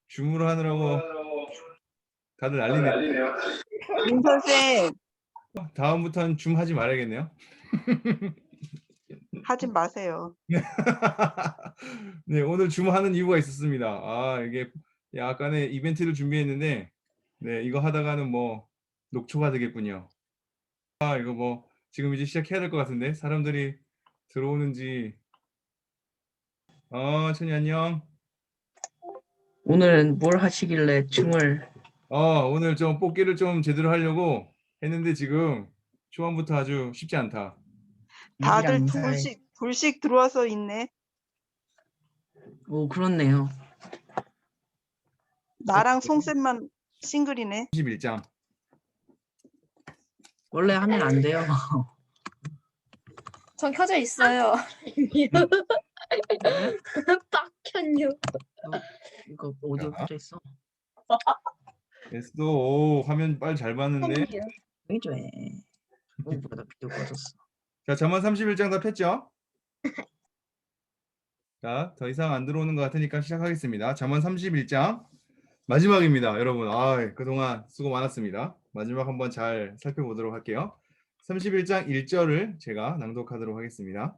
주문하느라고 다들 난리네요. 민 선생 다음부터는 줌 하지 말아야겠네요. 하지 마세요. 네, 오늘 줌하는 이유가 있었습니다. 이게 약간의 이벤트를 준비했는데, 네, 이거 하다가는 뭐 녹초가 되겠군요. 이거 뭐 지금 이제 시작해야 될 것 같은데 사람들이 들어오는지. 천이 안녕. 오늘은 뭘 하시길래 춤을? 오늘 좀 뽑기를 좀 제대로 하려고 했는데 지금 초반부터 아주 쉽지 않다. 다들 일이랑 둘씩 들어와서 있네. 오, 그렇네요. 나랑 송쌤만 싱글이네. 31장. 원래 하면 안 돼요. 전 켜져 있어요. 딱 켰요. 이거 오디오 자. 켜져 있어. 에스도 화면 빨리 잘 봤는데. 왜 저래? 뭐야, 나 비디오 꺼졌어. 자, 잠언 31장 다 폈죠? 자, 더 이상 안 들어오는 것 같으니까 시작하겠습니다. 잠언 31장 마지막입니다, 여러분. 그동안 수고 많았습니다. 마지막 한번 잘 살펴보도록 할게요. 31장 1절을 제가 낭독하도록 하겠습니다.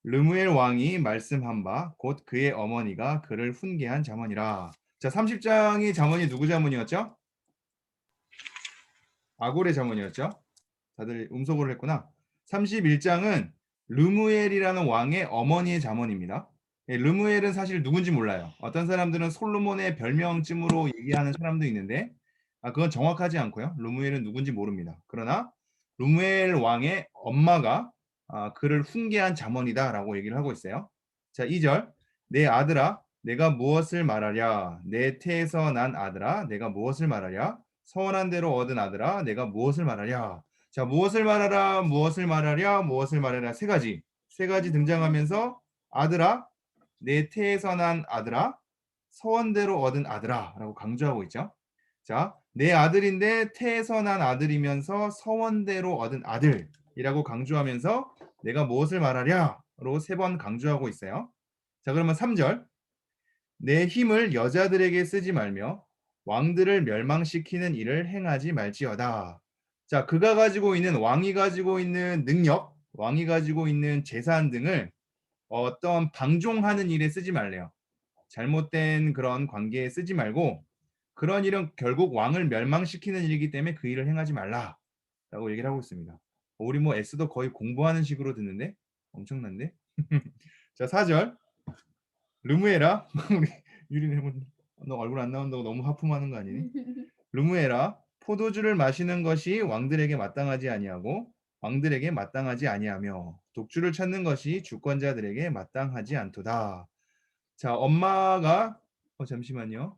르무엘 왕이 말씀한 바 곧 그의 어머니가 그를 훈계한 잠언이라. 자, 30장의 잠언이 누구 잠언이었죠? 아골의 잠언이었죠? 다들 음소거를 했구나. 31장은 르무엘이라는 왕의 어머니의 잠언입니다. 르무엘은 사실 누군지 몰라요. 어떤 사람들은 솔로몬의 별명쯤으로 얘기하는 사람도 있는데 그건 정확하지 않고요. 르무엘은 누군지 모릅니다. 그러나 르무엘 왕의 엄마가 그를 훈계한 잠언이다 라고 얘기를 하고 있어요. 자, 2절. 내 아들아 내가 무엇을 말하랴. 내 태에서 난 아들아 내가 무엇을 말하랴. 서원한 대로 얻은 아들아 내가 무엇을 말하랴. 자, 무엇을 말하라, 무엇을 말하랴, 무엇을 말하랴. 세 가지 등장하면서 아들아, 내 태에서 난 아들아, 서원대로 얻은 아들아 라고 강조하고 있죠. 자, 내 아들인데 태에서 난 아들이면서 서원대로 얻은 아들이라고 강조하면서 내가 무엇을 말하랴로 세 번 강조하고 있어요. 자, 그러면 3절. 내 힘을 여자들에게 쓰지 말며 왕들을 멸망시키는 일을 행하지 말지어다. 자, 그가 가지고 있는 왕이 가지고 있는 능력, 왕이 가지고 있는 재산 등을 어떤 방종하는 일에 쓰지 말래요. 잘못된 그런 관계에 쓰지 말고 그런 일은 결국 왕을 멸망시키는 일이기 때문에 그 일을 행하지 말라라고 얘기를 하고 있습니다. 우리 뭐 S도 거의 공부하는 식으로 듣는데 엄청난데? 자, 4절. 르무에라 우리 유리네 너 얼굴 안 나온다고 너무 하품하는 거 아니니? 르무에라 포도주를 마시는 것이 왕들에게 마땅하지 아니하고 왕들에게 마땅하지 아니하며 독주를 찾는 것이 주권자들에게 마땅하지 않도다. 자, 엄마가 잠시만요.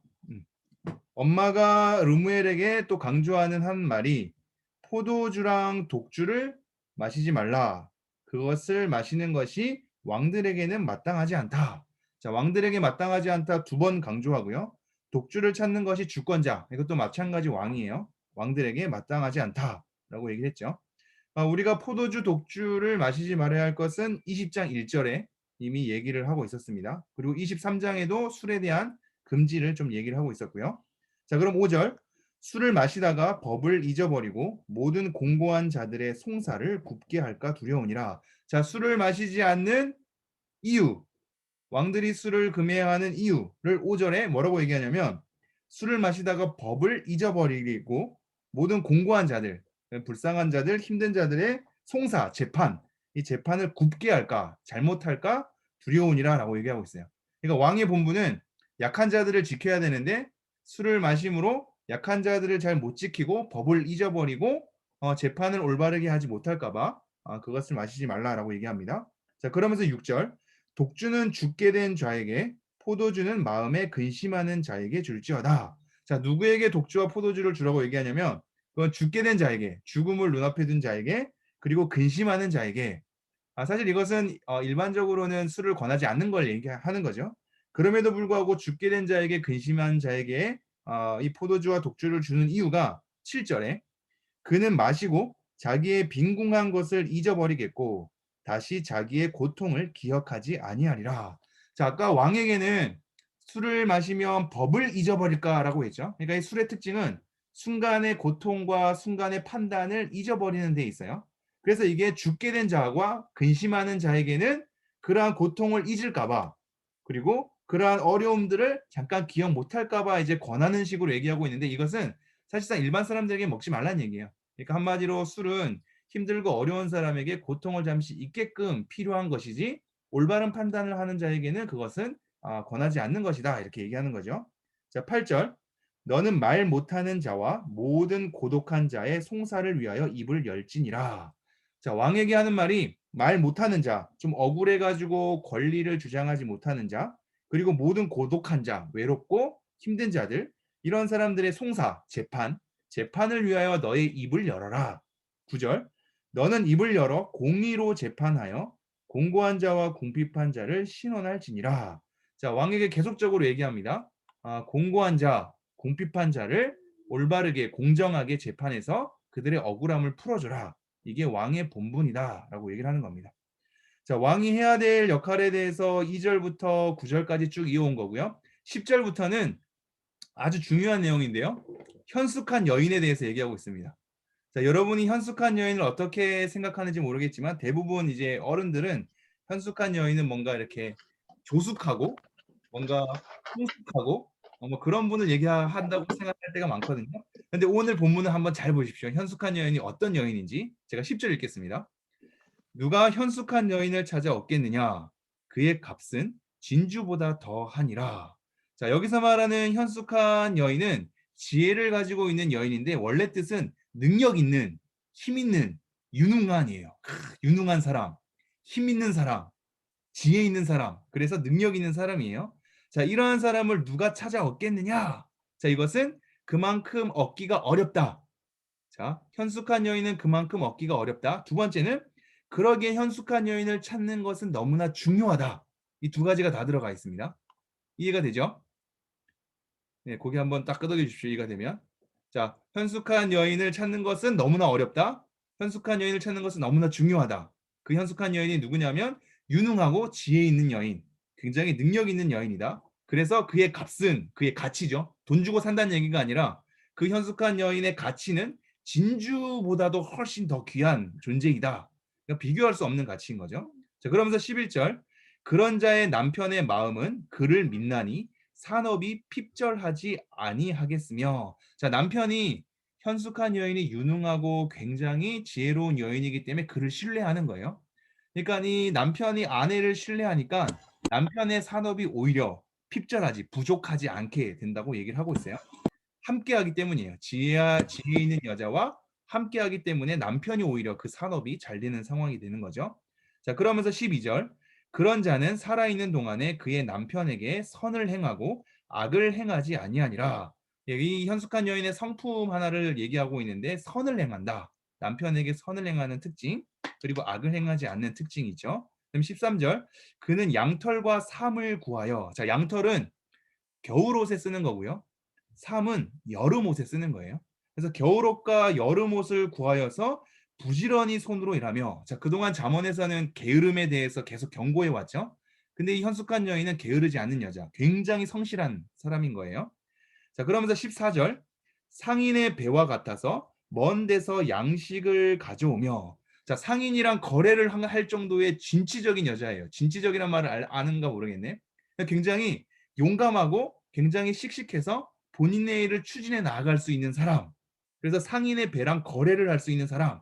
엄마가 르무엘에게 또 강조하는 한 말이 포도주랑 독주를 마시지 말라. 그것을 마시는 것이 왕들에게는 마땅하지 않다. 자, 왕들에게 마땅하지 않다 두 번 강조하고요. 독주를 찾는 것이 주권자, 이것도 마찬가지 왕이에요. 왕들에게 마땅하지 않다라고 얘기를 했죠. 우리가 포도주, 독주를 마시지 말아야 할 것은 20장 1절에 이미 얘기를 하고 있었습니다. 그리고 23장에도 술에 대한 금지를 좀 얘기를 하고 있었고요. 자, 그럼 5절. 술을 마시다가 법을 잊어버리고 모든 공고한 자들의 송사를 굽게 할까 두려우니라. 자, 술을 마시지 않는 이유, 왕들이 술을 금해하는 이유를 5절에 뭐라고 얘기하냐면 술을 마시다가 법을 잊어버리고 모든 공고한 자들, 불쌍한 자들, 힘든 자들의 송사, 재판, 이 재판을 굽게 할까, 잘못할까 두려우니라 라고 얘기하고 있어요. 그러니까 왕의 본분은 약한 자들을 지켜야 되는데 술을 마심으로 약한 자들을 잘 못 지키고 법을 잊어버리고 재판을 올바르게 하지 못할까 봐 그것을 마시지 말라라고 얘기합니다. 자, 그러면서 6절. 독주는 죽게 된 자에게 포도주는 마음에 근심하는 자에게 줄지어다. 자, 누구에게 독주와 포도주를 주라고 얘기하냐면 그건 죽게 된 자에게, 죽음을 눈앞에 둔 자에게, 그리고 근심하는 자에게. 사실 이것은 일반적으로는 술을 권하지 않는 걸 얘기하는 거죠. 그럼에도 불구하고 죽게 된 자에게, 근심한 자에게 이 포도주와 독주를 주는 이유가 7절에 그는 마시고 자기의 빈궁한 것을 잊어버리겠고 다시 자기의 고통을 기억하지 아니하리라. 자, 아까 왕에게는 술을 마시면 법을 잊어버릴까라고 했죠. 그러니까 이 술의 특징은 순간의 고통과 순간의 판단을 잊어버리는 데 있어요. 그래서 이게 죽게 된 자와 근심하는 자에게는 그러한 고통을 잊을까 봐, 그리고 그러한 어려움들을 잠깐 기억 못할까 봐 이제 권하는 식으로 얘기하고 있는데, 이것은 사실상 일반 사람들에게 먹지 말라는 얘기예요. 그러니까 한마디로 술은 힘들고 어려운 사람에게 고통을 잠시 잊게끔 필요한 것이지, 올바른 판단을 하는 자에게는 그것은 권하지 않는 것이다, 이렇게 얘기하는 거죠. 자, 8절. 너는 말 못하는 자와 모든 고독한 자의 송사를 위하여 입을 열지니라. 자, 왕에게 하는 말이 말 못하는 자, 좀 억울해가지고 권리를 주장하지 못하는 자, 그리고 모든 고독한 자, 외롭고 힘든 자들, 이런 사람들의 송사, 재판을 위하여 너의 입을 열어라. 9절. 너는 입을 열어 공의로 재판하여 공고한 자와 궁핍한 자를 신원할지니라. 자, 왕에게 계속적으로 얘기합니다. 공고한 자, 궁핍한 자를 올바르게 공정하게 재판해서 그들의 억울함을 풀어줘라. 이게 왕의 본분이다라고 얘기를 하는 겁니다. 자, 왕이 해야 될 역할에 대해서 2절부터 9절까지 쭉 이어온 거고요. 10절부터는 아주 중요한 내용인데요. 현숙한 여인에 대해서 얘기하고 있습니다. 자, 여러분이 현숙한 여인을 어떻게 생각하는지 모르겠지만 대부분 이제 어른들은 현숙한 여인은 뭔가 이렇게 조숙하고 뭔가 성숙하고 뭐 그런 분을 얘기한다고 생각할 때가 많거든요. 근데 오늘 본문을 한번 잘 보십시오. 현숙한 여인이 어떤 여인인지 제가 10절 읽겠습니다. 누가 현숙한 여인을 찾아 얻겠느냐? 그의 값은 진주보다 더하니라. 자, 여기서 말하는 현숙한 여인은 지혜를 가지고 있는 여인인데, 원래 뜻은 능력 있는, 힘 있는, 유능한이에요. 유능한 사람, 힘 있는 사람, 지혜 있는 사람, 그래서 능력 있는 사람이에요. 자, 이러한 사람을 누가 찾아 얻겠느냐? 자, 이것은 그만큼 얻기가 어렵다. 자, 현숙한 여인은 그만큼 얻기가 어렵다. 두 번째는 그러기에 현숙한 여인을 찾는 것은 너무나 중요하다. 이 두 가지가 다 들어가 있습니다. 이해가 되죠? 네, 고개 한번 딱 끄덕여 주십시오. 이해가 되면. 자, 현숙한 여인을 찾는 것은 너무나 어렵다. 현숙한 여인을 찾는 것은 너무나 중요하다. 그 현숙한 여인이 누구냐면 유능하고 지혜 있는 여인, 굉장히 능력 있는 여인이다. 그래서 그의 값은, 그의 가치죠. 돈 주고 산다는 얘기가 아니라 그 현숙한 여인의 가치는 진주보다도 훨씬 더 귀한 존재이다. 그러니까 비교할 수 없는 가치인 거죠. 자, 그러면서 11절. 그런 자의 남편의 마음은 그를 믿나니 산업이 핍절하지 아니하겠으며. 자, 남편이 현숙한 여인이 유능하고 굉장히 지혜로운 여인이기 때문에 그를 신뢰하는 거예요. 그러니까 이 남편이 아내를 신뢰하니까 남편의 산업이 오히려 핍절하지, 부족하지 않게 된다고 얘기를 하고 있어요. 함께하기 때문이에요. 지혜 있는 여자와 함께하기 때문에 남편이 오히려 그 산업이 잘 되는 상황이 되는 거죠. 자, 그러면서 12절. 그런 자는 살아있는 동안에 그의 남편에게 선을 행하고 악을 행하지 아니하니라. 이 현숙한 여인의 성품 하나를 얘기하고 있는데, 선을 행한다. 남편에게 선을 행하는 특징, 그리고 악을 행하지 않는 특징이죠. 그럼 13절. 그는 양털과 삼을 구하여. 자, 양털은 겨울옷에 쓰는 거고요. 삼은 여름옷에 쓰는 거예요. 그래서 겨울옷과 여름옷을 구하여서 부지런히 손으로 일하며. 자, 그동안 잠언에서는 게으름에 대해서 계속 경고해 왔죠. 근데 이 현숙한 여인은 게으르지 않는 여자, 굉장히 성실한 사람인 거예요. 자, 그러면서 14절. 상인의 배와 같아서 먼 데서 양식을 가져오며. 자, 상인이랑 거래를 할 정도의 진취적인 여자예요. 진취적이란 말을 아는가 모르겠네. 굉장히 용감하고 굉장히 씩씩해서 본인의 일을 추진해 나아갈 수 있는 사람. 그래서 상인의 배랑 거래를 할 수 있는 사람.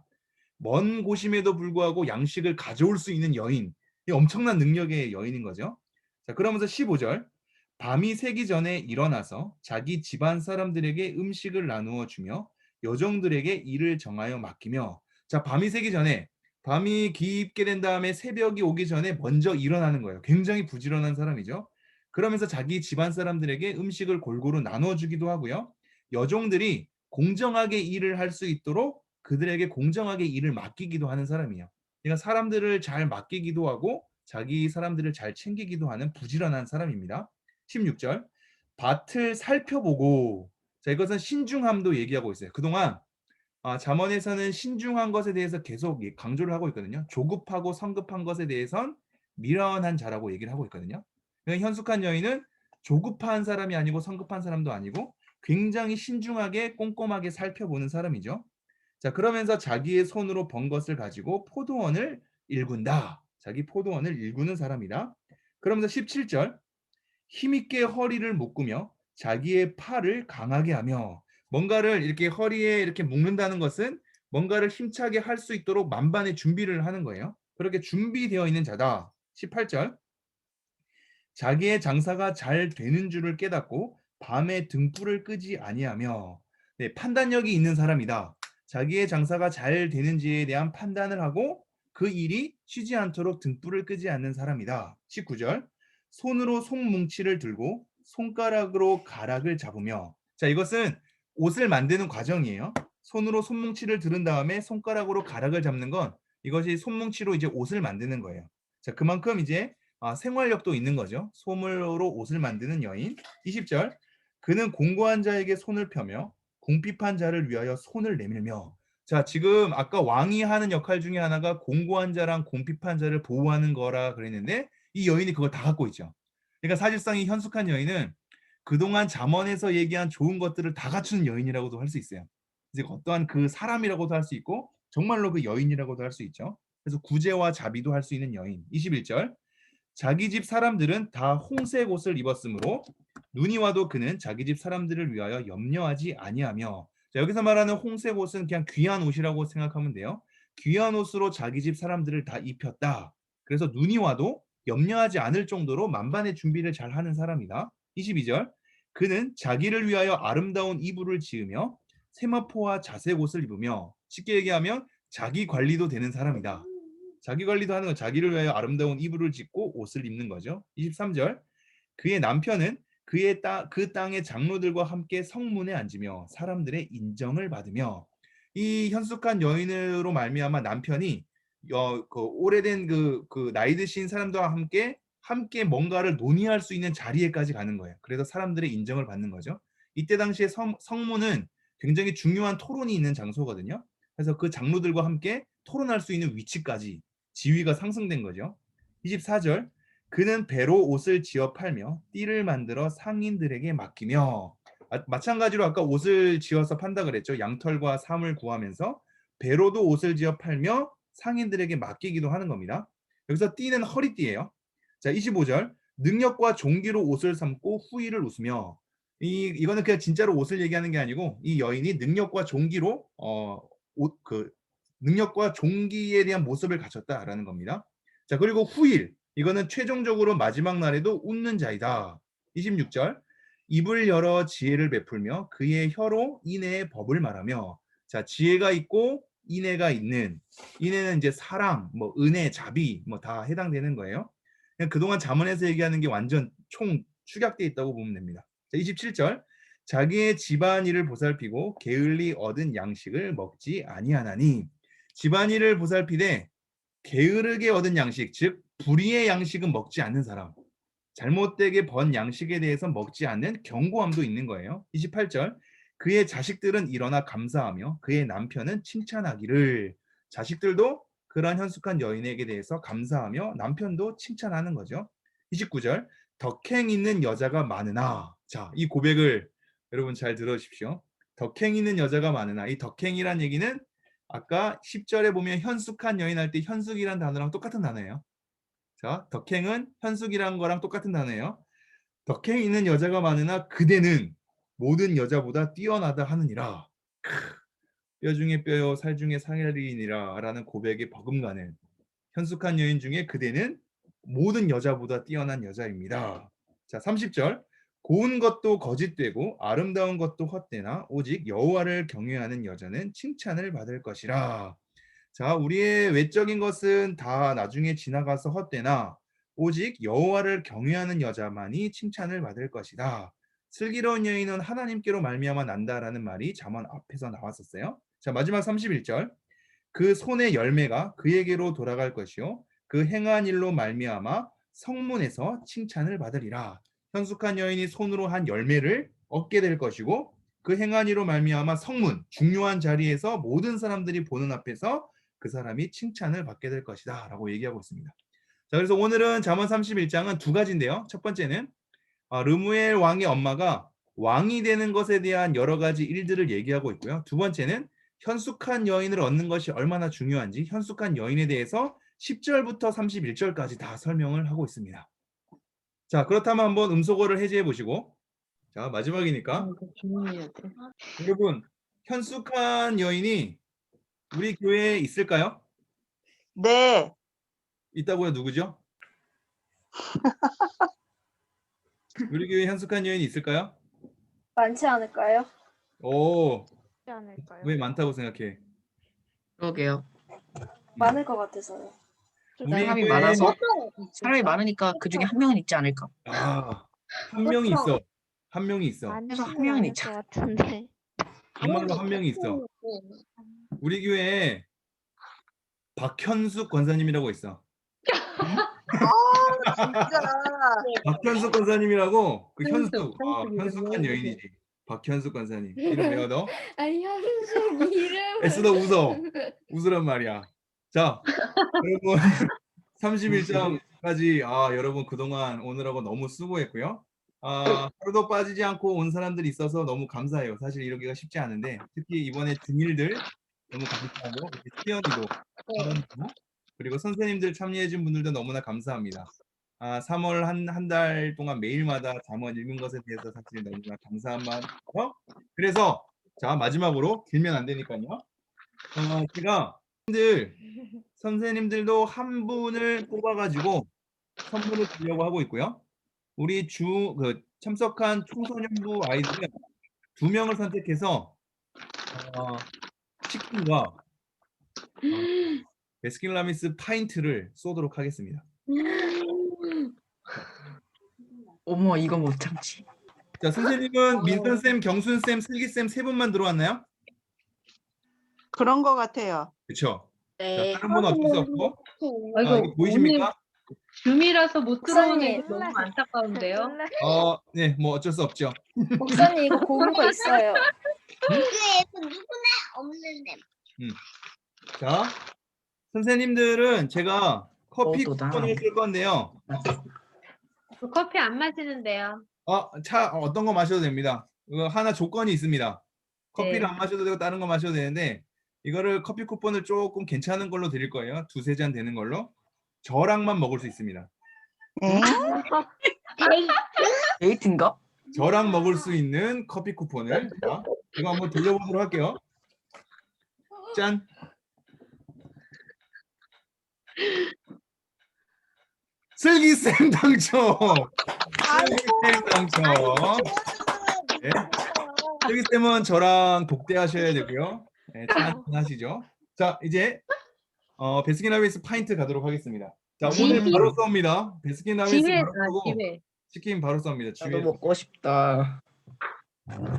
먼 곳임에도 불구하고 양식을 가져올 수 있는 여인. 이 엄청난 능력의 여인인 거죠. 자, 그러면서 15절. 밤이 새기 전에 일어나서 자기 집안 사람들에게 음식을 나누어 주며 여종들에게 일을 정하여 맡기며. 자, 밤이 새기 전에, 밤이 깊게 된 다음에 새벽이 오기 전에 먼저 일어나는 거예요. 굉장히 부지런한 사람이죠. 그러면서 자기 집안 사람들에게 음식을 골고루 나눠 주기도 하고요. 여종들이 공정하게 일을 할 수 있도록 그들에게 공정하게 일을 맡기기도 하는 사람이에요. 그러니까 사람들을 잘 맡기기도 하고 자기 사람들을 잘 챙기기도 하는 부지런한 사람입니다. 16절. 밭을 살펴보고. 자, 이것은 신중함도 얘기하고 있어요. 그동안 잠언에서는 신중한 것에 대해서 계속 강조를 하고 있거든요. 조급하고 성급한 것에 대해선 미련한 자라고 얘기를 하고 있거든요. 그러니까 현숙한 여인은 조급한 사람이 아니고 성급한 사람도 아니고 굉장히 신중하게 꼼꼼하게 살펴보는 사람이죠. 자, 그러면서 자기의 손으로 번 것을 가지고 포도원을 일군다. 자기 포도원을 일구는 사람이다. 그러면서 17절 힘있게 허리를 묶으며 자기의 팔을 강하게 하며 뭔가를 이렇게 허리에 이렇게 묶는다는 것은 뭔가를 힘차게 할 수 있도록 만반의 준비를 하는 거예요. 그렇게 준비되어 있는 자다. 18절 자기의 장사가 잘 되는 줄을 깨닫고 밤에 등불을 끄지 아니하며 네, 판단력이 있는 사람이다. 자기의 장사가 잘 되는지에 대한 판단을 하고 그 일이 쉬지 않도록 등불을 끄지 않는 사람이다. 19절 손으로 손뭉치를 들고 손가락으로 가락을 잡으며 자 이것은 옷을 만드는 과정이에요. 손으로 손뭉치를 들은 다음에 손가락으로 가락을 잡는 건 이것이 손뭉치로 이제 옷을 만드는 거예요. 자 그만큼 이제 생활력도 있는 거죠. 소물로 옷을 만드는 여인. 20절 그는 공고한 자에게 손을 펴며 궁핍한 자를 위하여 손을 내밀며 자 지금 아까 왕이 하는 역할 중에 하나가 공고한 자랑 궁핍한 자를 보호하는 거라 그랬는데 이 여인이 그걸 다 갖고 있죠. 그러니까 사실상 이 현숙한 여인은 그동안 잠언에서 얘기한 좋은 것들을 다 갖춘 여인이라고도 할 수 있어요. 이제 어떠한 그 사람이라고도 할 수 있고 정말로 그 여인이라고도 할 수 있죠. 그래서 구제와 자비도 할 수 있는 여인. 21절 자기 집 사람들은 다 홍색 옷을 입었으므로 눈이 와도 그는 자기 집 사람들을 위하여 염려하지 아니하며 자, 여기서 말하는 홍색 옷은 그냥 귀한 옷이라고 생각하면 돼요. 귀한 옷으로 자기 집 사람들을 다 입혔다. 그래서 눈이 와도 염려하지 않을 정도로 만반의 준비를 잘 하는 사람이다. 22절 그는 자기를 위하여 아름다운 이불을 지으며 세마포와 자색 옷을 입으며 쉽게 얘기하면 자기 관리도 되는 사람이다. 자기 관리도 하는 건 자기를 위하여 아름다운 이불을 짓고 옷을 입는 거죠. 23절 그의 남편은 그 땅의 장로들과 함께 성문에 앉으며 사람들의 인정을 받으며 이 현숙한 여인으로 말미암아 남편이 그 오래된 그 나이 드신 사람들과 함께 뭔가를 논의할 수 있는 자리에까지 가는 거예요. 그래서 사람들의 인정을 받는 거죠. 이때 당시에 성문은 굉장히 중요한 토론이 있는 장소거든요. 그래서 그 장로들과 함께 토론할 수 있는 위치까지 지위가 상승된 거죠. 24절 그는 배로 옷을 지어 팔며 띠를 만들어 상인들에게 맡기며 마찬가지로 아까 옷을 지어서 판다 그랬죠. 양털과 삼을 구하면서 배로도 옷을 지어 팔며 상인들에게 맡기기도 하는 겁니다. 여기서 띠는 허리띠예요. 자, 25절 능력과 종기로 옷을 삼고 후의를 웃으며 이거는 그냥 진짜로 옷을 얘기하는 게 아니고 이 여인이 능력과 종기로 능력과 종기에 대한 모습을 갖췄다라는 겁니다. 자, 그리고 후일 이거는 최종적으로 마지막 날에도 웃는 자이다. 26절 입을 열어 지혜를 베풀며 그의 혀로 인애의 법을 말하며 자 지혜가 있고 인애가 있는 인애는 이제 사랑, 뭐 은혜, 자비 뭐 다 해당되는 거예요. 그냥 그동안 잠언에서 얘기하는 게 완전 총 축약돼 있다고 보면 됩니다. 자, 27절 자기의 집안일을 보살피고 게을리 얻은 양식을 먹지 아니하나니 집안일을 보살피되 게으르게 얻은 양식, 즉 불의의 양식은 먹지 않는 사람, 잘못되게 번 양식에 대해서 먹지 않는 견고함도 있는 거예요. 28절 그의 자식들은 일어나 감사하며 그의 남편은 칭찬하기를 자식들도 그러한 현숙한 여인에게 대해서 감사하며 남편도 칭찬하는 거죠. 29절 덕행 있는 여자가 많으나 자, 이 고백을 여러분 잘 들어주십시오. 덕행 있는 여자가 많으나 이 덕행이란 얘기는 아까 10절에 보면 현숙한 여인 할 때 현숙이란 단어랑 똑같은 단어예요. 자, 덕행은 현숙이란 거랑 똑같은 단어예요. 덕행 있는 여자가 많으나 그대는 모든 여자보다 뛰어나다 하느니라. 뼈 중에 뼈요 살 중에 살이니라 라는 고백에 버금가는 현숙한 여인 중에 그대는 모든 여자보다 뛰어난 여자입니다. 자, 30절 고운 것도 거짓되고 아름다운 것도 헛되나 오직 여호와를 경외하는 여자는 칭찬을 받을 것이라. 자, 우리의 외적인 것은 다 나중에 지나가서 헛되나 오직 여호와를 경외하는 여자만이 칭찬을 받을 것이다. 슬기로운 여인은 하나님께로 말미암아 난다라는 말이 잠언 앞에서 나왔었어요. 자, 마지막 31절 그 손의 열매가 그에게로 돌아갈 것이요 그 행한 일로 말미암아 성문에서 칭찬을 받으리라. 현숙한 여인이 손으로 한 열매를 얻게 될 것이고 그 행한 일로 말미암아 성문 중요한 자리에서 모든 사람들이 보는 앞에서 그 사람이 칭찬을 받게 될 것이다 라고 얘기하고 있습니다. 자, 그래서 오늘은 잠언 31장은 두 가지인데요. 첫 번째는 르무엘 왕의 엄마가 왕이 되는 것에 대한 여러 가지 일들을 얘기하고 있고요. 두 번째는 현숙한 여인을 얻는 것이 얼마나 중요한지 현숙한 여인에 대해서 10절부터 31절까지 다 설명을 하고 있습니다. 자, 그렇다면 한번 음소거를 해제해 보시고, 자, 마지막이니까 여러분, 현숙한 여인이 우리 교회에 있을까요? 네. 있다고요? 누구죠? 우리 교회에 현숙한 여인이 있을까요? 많지 않을까요? 오, 있지 않을까요? 왜 많다고 생각해? 그러게요. 많을 것 같아서요. 우리 사람이 교회에 많아서 사람이 많으니까 그 중에 한 명은 있지 않을까. 한 명이 있어. 한 명이 있어. 그래서 한 많지는 명은 않을 있죠. 것 같은데. 정말로 한 명이 있어. 우리 교회에 박현숙 권사님이라고 있어. 진짜. 박현숙 권사님이라고 그 현숙, 현숙 현숙한 여인이지. 박현숙 권사님. 이름 외워 너. 아니 현숙 이름. 애써 너 웃으란 말이야. 자, 여러분 31장까지 여러분 그동안 오느라고 너무 수고했고요. 하루도 빠지지 않고 온 사람들이 있어서 너무 감사해요. 사실 이러기가 쉽지 않은데 특히 이번에 중일들 너무 감사하고 시연이도 그리고 선생님들 참여해준 분들도 너무나 감사합니다. 3월 한 달 동안 매일마다 잠언 읽은 것에 대해서 사실 너무나 감사한 마음이고요. 그래서 자 마지막으로 길면 안 되니까요. 제가 선생님들도 한 분을 뽑아가지고 선물을 드리려고 하고 있고요. 우리 참석한 청소년부 아이들은 2명을 선택해서 치킨과 베스킨라빈스 파인트를 쏘도록 하겠습니다. 어머 이거 못 참지. 자, 선생님은 민선쌤, 경순쌤, 슬기쌤 3분만 들어왔나요? 그런 것 같아요. 그렇죠. 네. 다른 분은 어쩔 수 없고. 아이고, 이거 보이십니까? 줌이라서 못 들어오는 목사님. 게 너무 안타까운데요. 네, 뭐 어쩔 수 없죠. 목사님 이거 고른 거 있어요. 없는데. 자, 선생님들은 제가 커피 너도다. 쿠폰을 쓸 건데요. 저 커피 안 마시는데요. 차 어떤 거 마셔도 됩니다. 이거 하나 조건이 있습니다. 커피를 네. 안 마셔도 되고 다른 거 마셔도 되는데 이거를 커피 쿠폰을 조금 괜찮은 걸로 드릴 거예요. 2-3잔 되는 걸로. 저랑만 먹을 수 있습니다. 응? 데이트인가? 저랑 먹을 수 있는 커피 쿠폰을 자, 이거 한번 돌려보도록 할게요. 짠. 슬기쌤 당첨. 슬기쌤 당첨. 네. 슬기쌤은 저랑 독대하셔야 되고요. 네, 한잔 하시죠. 자, 이제 베스킨라빈스 파인트 가도록 하겠습니다. 자, 오늘 지휘. 바로 쏩니다. 베스킨라빈스 지회, 바로 쏘고 지회. 치킨 바로 쏩니다. 나도 지휘. 먹고 싶다.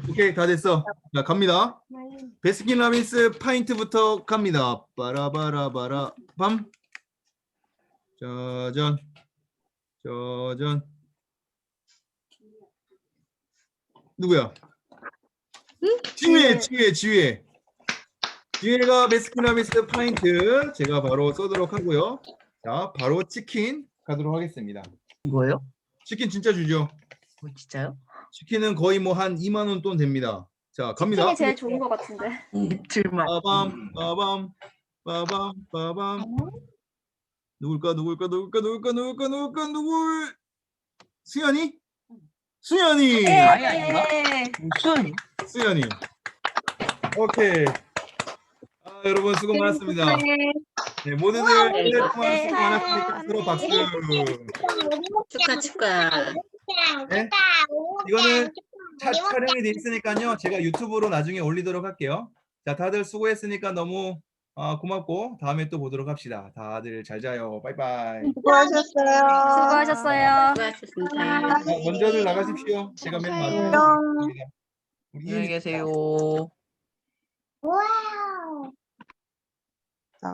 오케이, 다 됐어. 자, 갑니다. 베스킨라빈스 파인트부터 갑니다. 빠라바라바라 밤. 짜잔. 짜잔. 누구야? 지휘. 지휘가 베스킨라빈스 파인트 제가 바로 쏘도록 하고요. 자, 바로 치킨 가도록 하겠습니다. 이거요? 치킨 진짜 주죠. 진짜요? 치킨은 거의 뭐 한 2만 원 돈 됩니다. 자, 갑니다. 치킨이 제일 좋은 것 같은데. 이틀만. 빠밤. 누굴까? 수연이. 아예 아닌가? 네. 수연이. 수연이. 오케이. 여러분 수고 많았습니다. 네, 모두들 오늘 동안 수고 많았으니까 서로 박수. 축하. 네? 이거는 촬영이 돼 있으니까요. 제가 유튜브로 나중에 올리도록 할게요. 자, 다들 수고했으니까 너무 고맙고 다음에 또 보도록 합시다. 다들 잘 자요. 바이바이. 수고하셨어요. 수고하셨어요. 수고하셨습니다. 먼저들 나가십시오. 제가 맨 마지막에. 안녕. 우리 안녕히 계세요. 와.